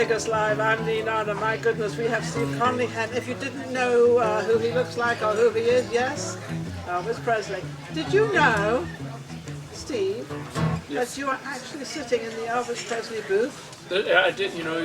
Vegas Live. I'm Ninon, and my goodness, we have Steve Connolly. And if you didn't know who he looks like or who he is, yes, Elvis Presley. Did you know, Steve, that you are actually sitting in the Elvis Presley booth? I did, you know,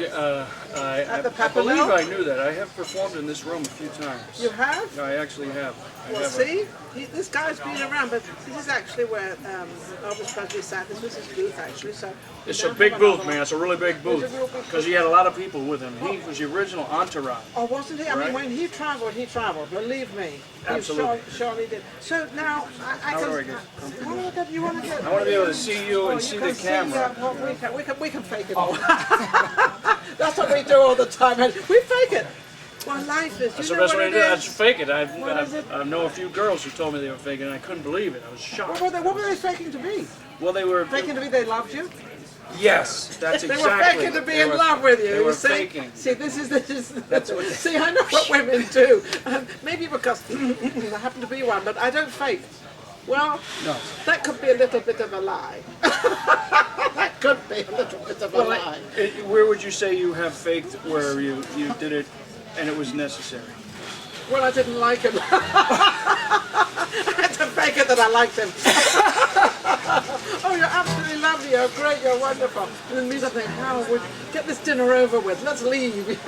I believe I knew that. I have performed in this room a few times. You have? I actually have. Well, see, this guy's been around, but this is actually where Elvis Presley sat. This was his booth, actually. So it's a big booth, man. It's a really big booth. Because he had a lot of people with him. He was the original entourage. Oh, wasn't he? I Right? mean, when he traveled, believe me. Absolutely. He surely did. So now, How do I get? You want to get? I want to be able to see you and see the camera. We can fake it all. That's what we do all the time. And we fake it. Well, life is. That's the best way to do it. That's fake it. I know a few girls who told me they were faking, and I couldn't believe it. I was shocked. What were they faking to be? Well, they were faking to be they loved you. Yes, that's exactly. They were faking to be in love with you. They were see? faking. See, this is. That's what. See, I know what women do. Maybe because I happen to be one, but I don't fake. Well, no. That could be a little bit of a lie. That could be a little bit of a lie. Where would you say you have faked where you did it and it was necessary? Well, I didn't like him. I had to fake it that I liked him. Oh, you're absolutely lovely, you're great, you're wonderful. And then me to think, how would get this dinner over with? Let's leave.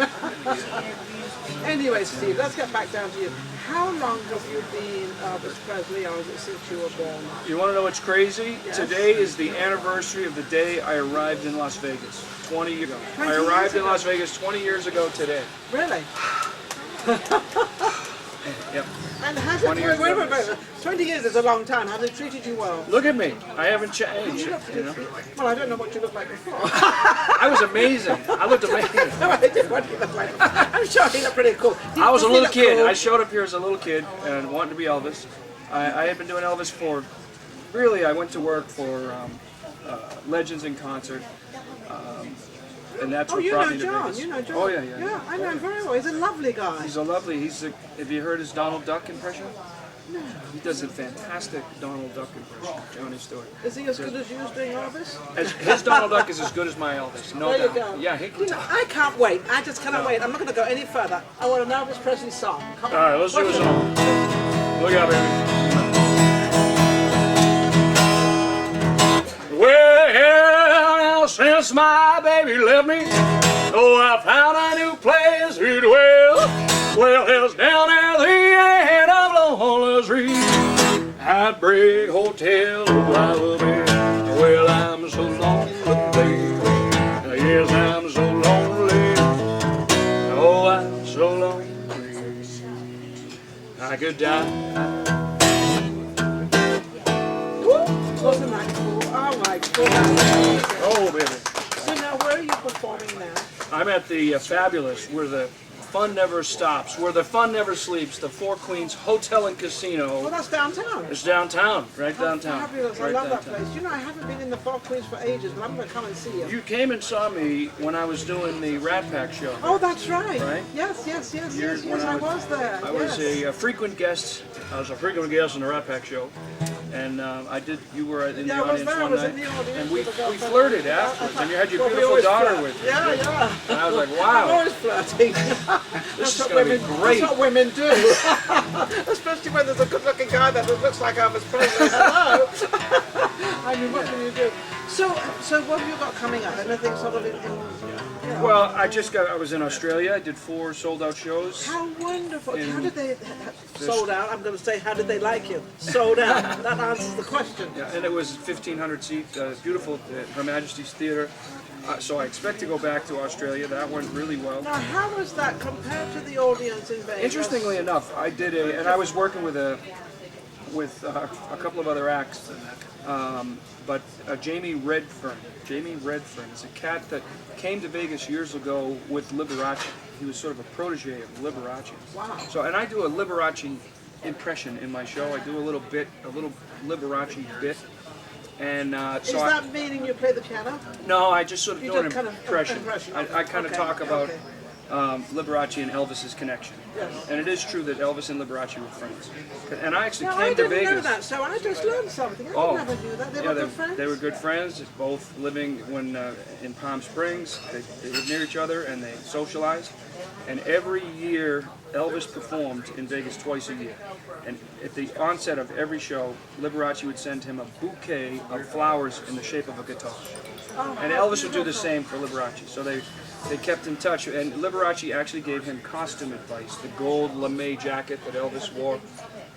Anyway, Steve, let's get back down to you. How long have you been Elvis Presley, or is it since you were born? You want to know what's crazy? Yes. Today is the anniversary of the day I arrived in Las Vegas, 20 years ago. 20 I arrived years in ago. Las Vegas 20 years ago today. Really? Yep. And has it, wait, 20 years is a long time. Has it treated you well? Look at me. I haven't changed. You know? Well, I don't know what you looked like before. I was amazing. I looked amazing. No, I didn't what you looked like. I'm sure he looked pretty cool. I was a little kid. Cool? I showed up here as a little kid and wanted to be Elvis. I had been doing Elvis for, really, I went to work for Legends in Concert. And that's what brought me to Vegas. You know John. Oh, yeah. Yeah, I know him very well. He's a lovely guy. He's a lovely, have you heard his Donald Duck impression? No. He does a fantastic Donald Duck impression, Johnny Stewart. Is he as good as you as being Elvis? His Donald Duck is as good as my Elvis, no there doubt. You go. Yeah, I can't wait. I just cannot wait. I'm not going to go any further. I want an Elvis Presley song. Come on. All right, let's do a song. Look out, baby. Well, since my baby left me, oh, I found a new place to dwell. Well, it's down at the end of Lonely Street, Heartbreak Hotel, oh, I will be. Well, I'm so lonely, baby. Yes, I'm so lonely. Oh, I'm so lonely. I could die. Wasn't that cool? Oh my goodness. Oh, baby. So now where are you performing now? I'm at the Fabulous, where the fun never stops, where the fun never sleeps, the Four Queens Hotel and Casino. Well, that's downtown. It's downtown, right How downtown. Fabulous. Right I love downtown. that place. You know, I haven't been in the Four Queens for ages, but I'm going to come and see you. You came and saw me when I was doing the Rat Pack show. Oh, that's right. Right? Yes, When I was there. I was a frequent guest. I was a frequent guest in the Rat Pack show. And you were in the audience one night, and we flirted afterwards, and you had your beautiful daughter with you. Yeah. And I was like, I'm wow, always flirting. this is going to be great. That's what women do. Especially when there's a good-looking guy that looks like Elvis Presley. Hello. I mean, what can you do? So what have you got coming up? Anything sort of Well, I was in Australia. I did 4 sold-out shows. How wonderful. How did they, sold out, I'm going to say, how did they like you? Sold out. That answers the question. Yeah, and it was 1,500 seats, beautiful at Her Majesty's Theatre. So I expect to go back to Australia. That went really well. Now, how was that compared to the audience in Vegas? Interestingly enough, I did and I was working with a couple of other acts, but Jamie Redfern. Jamie Redfern is a cat that came to Vegas years ago with Liberace. He was sort of a protege of Liberace. Wow. So, and I do a Liberace impression in my show. I do a little Liberace bit. And Is that meaning you play the piano? No, I just sort of do an kind of impression. impression. I kind of talk about Liberace and Elvis's connection. Yes. And it is true that Elvis and Liberace were friends. And I actually No, came I to didn't Vegas. know that, so I just learned something. I never knew that. They were good friends? They were good friends, both living in Palm Springs. They lived near each other and they socialized. And every year, Elvis performed in Vegas twice a year. And at the onset of every show, Liberace would send him a bouquet of flowers in the shape of a guitar. Oh, And Elvis would do the same for Liberace. So they kept in touch. And Liberace actually gave him costume advice. The gold lame jacket that Elvis wore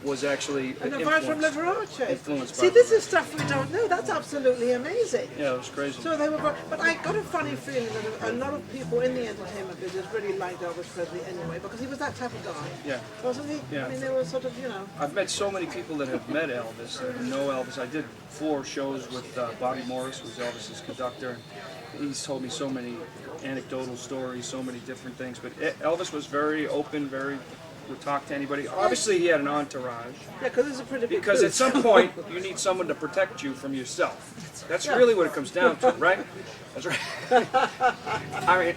was actually an advice from Liberace. Influenced by See, this is stuff we don't know. That's absolutely amazing. Yeah, it was crazy. So they were, but I got a funny feeling that a lot of people in the entertainment business really liked Elvis Presley anyway, because he was that type of guy. Yeah. Wasn't he? Yeah. I mean, they were sort of, you know. I've met so many people that have met Elvis and know Elvis. I did 4 shows with Bobby Morris, who was Elvis's conductor. He's told me so many anecdotal stories, so many different things. But Elvis was very open, would talk to anybody. Obviously, he had an entourage. Yeah, because it's a pretty big Because booth. at some point, you need someone to protect you from yourself. That's really what it comes down to, right? That's right. I mean,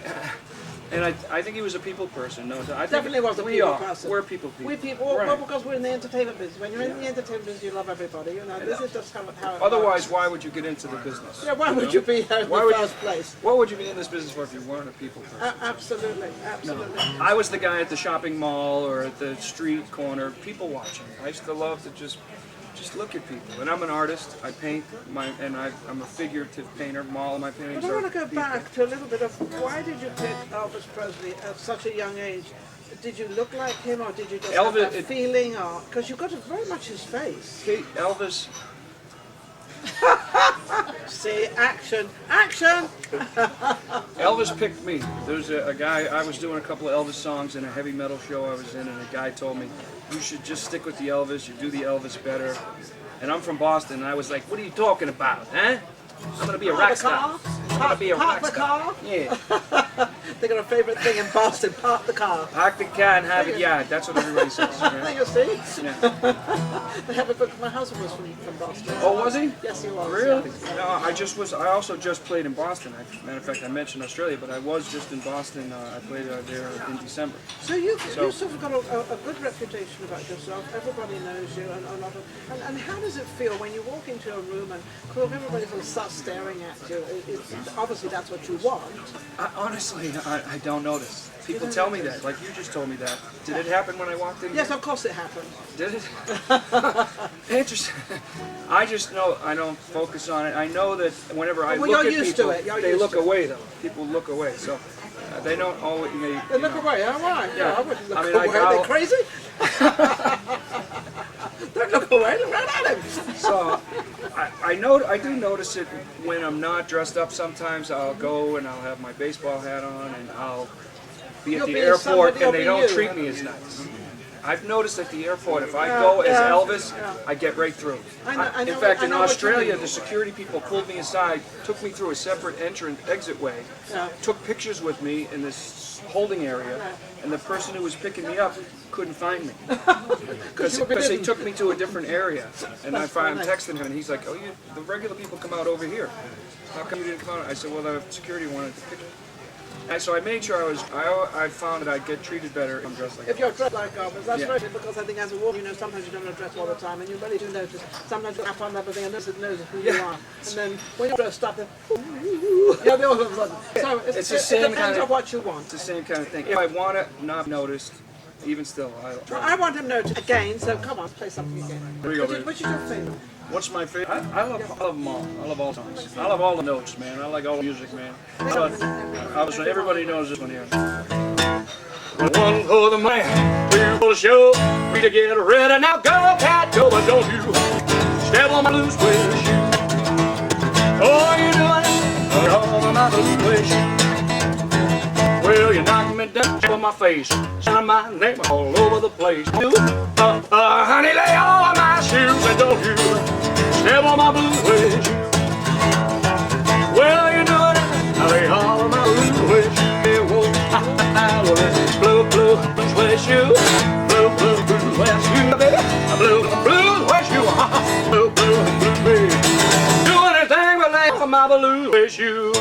and I think he was a people person. No, I think Definitely was a people person. We're people. We people, right. well, because we're in the entertainment business. When you're in the entertainment business, you love everybody. You know, this is just how it Otherwise, works. why would you get into the business? Yeah, why would you be here in Why the would first place? What would you be in this business for if you weren't a people person? Absolutely, absolutely. I was the guy at the shopping mall or at the street corner, people watching. I used to love to just look at people. And I'm an artist. I paint, I'm a figurative painter. All of my paintings But I are want to go people. back to a little bit of why did you pick Elvis Presley at such a young age? Did you look like him, or did you just have that feeling, or because you got very much his face? Okay, Elvis. See, action, action! Elvis picked me. There's a guy, I was doing a couple of Elvis songs in a heavy metal show I was in, and a guy told me, you should just stick with the Elvis, you do the Elvis better. And I'm from Boston, and I was like, what are you talking about, huh? I'm gonna be a rock star. I'm gonna be a rock the star. car? Yeah. They got a favourite thing in Boston, park the car. Park the car and have it yard. That's what everybody says. Right? You see? Yeah. They have a book. My husband was from Boston. Oh, was he? Yes, he was. Really? Yeah. No, I also just played in Boston. Matter of fact, I mentioned Australia, but I was just in Boston. I played there in December. So you sort of got a good reputation about yourself. Everybody knows you, and a lot of. And how does it feel when you walk into a room and everybody sort of starts staring at you? It's obviously that's what you want. Honestly, I don't notice. People tell me that, like you just told me that. Did it happen when I walked in? Yes, of course it happened. Did it? Interesting. I just know I don't focus on it. I know that whenever I look at people, they look away though. People look away, so they don't always. They look away. All right. Yeah. I wouldn't look I mean, away. They're crazy. Don't look away. Look right at him. So I do notice it when I'm not dressed up. Sometimes I'll go and I'll have my baseball hat on and I'll be at the airport and they don't treat me as nice. I've noticed at the airport, if I go as Elvis, I get right through. In fact, in Australia, the security people pulled me aside, took me through a separate exit way, took pictures with me in this holding area, and the person who was picking me up couldn't find me because they took me to a different area. And I'm texting him, and he's like, "Oh, the regular people come out over here. How come you didn't come out?" I said, "Well, the security wanted to pick me." And so I made sure I found that I'd get treated better if I'm dressed like If you're dressed like Elvis, that's Yeah. right, because I think as a woman, sometimes you don't dress all the time, and you really do notice. Sometimes you have on everything and knows who you are. And then when you're dressed up, then, all of a sudden. So It's the same it depends kind of on what you want. It's the same kind of thing. If I want it not noticed, even still, Well, I want him noticed again, so come on, play something again. Here we go, baby. Which is your favourite? What's my favorite? I love them all. I love all songs. I love all the notes, man. I like all the music, man. But everybody knows this one here. One for the man, two for the show. We to get ready now, go cat, go, but don't you step on my blue suede shoe. Oh, you doing it? All on my blue suede shoe. Well, you knock me down on my face, sign my name all over the place. Honey, lay all of my shoes and don't you step on my blue suede shoe. Well, you doing it? I lay all of my blue suede shoe. Blue, blue, blue suede shoe. Blue, blue, blue suede shoe, baby. Blue, blue suede shoe. Blue, blue, blue, baby. Do anything but lay for my blue suede shoe.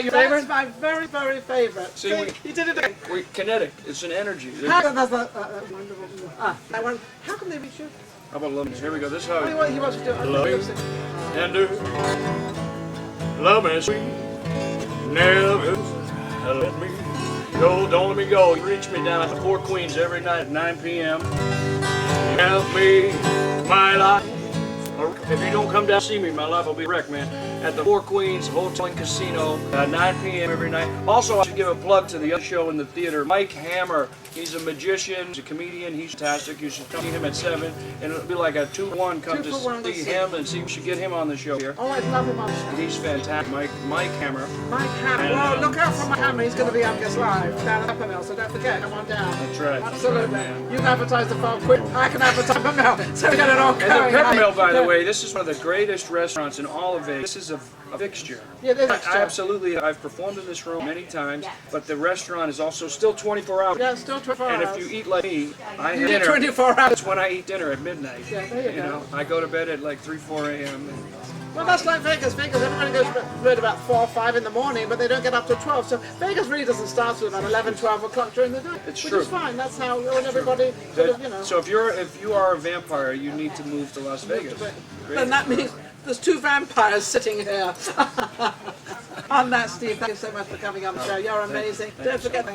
that your favorite? That's my very, very favorite. See, he did it again. We kinetic. It's an energy. How come they reach you? How about love? Here we go. This is how He wants to do it. love you tender, love me sweet, never let me go. Don't let me go. You reach me down at the Four Queens every night at 9 p.m. Help me, my life. If you don't come down and see me, my life will be wrecked, man. At the Four Queens Hotel and Casino at 9 p.m. every night. Also, I should give a plug to the other show in the theater. Mike Hammer. He's a magician. He's a comedian. He's fantastic. You should see him at 7. And it'll be like a 2-1. Come to see him and see. We should get him on the show here. Oh, I'd love him on the show. He's fantastic. Mike Hammer. Mike Hammer. And, well, look out for Mike Hammer. He's going to be on Guest Live down at Upper Mill, so don't forget. Come on down. That's right. Absolutely. Man. You can advertise the phone quick. I can advertise the mill. So we got it all going. And the Peppermill, by the way, this is one of the greatest restaurants in all of Vegas. This is a fixture. Yeah, it is a fixture. I've performed in this room many times, but the restaurant is also still 24 hours. Yeah, still 24 hours. And if you eat like me, I have eat dinner. 24 hours. That's when I eat dinner at midnight. Yeah, there you go. know, I go to bed at like 3, 4 a.m. Well, that's like Vegas. Vegas, everybody goes to bed about 4 or 5 in the morning, but they don't get up till 12. So Vegas really doesn't start till about 11, 12 o'clock during the day. It's which true. is fine. That's how when everybody sort of, So if you are a vampire, you need to move to Las Vegas. Then that means there's 2 vampires sitting here. On that, Steve, thank you so much for coming on the show. You're amazing. Don't forget.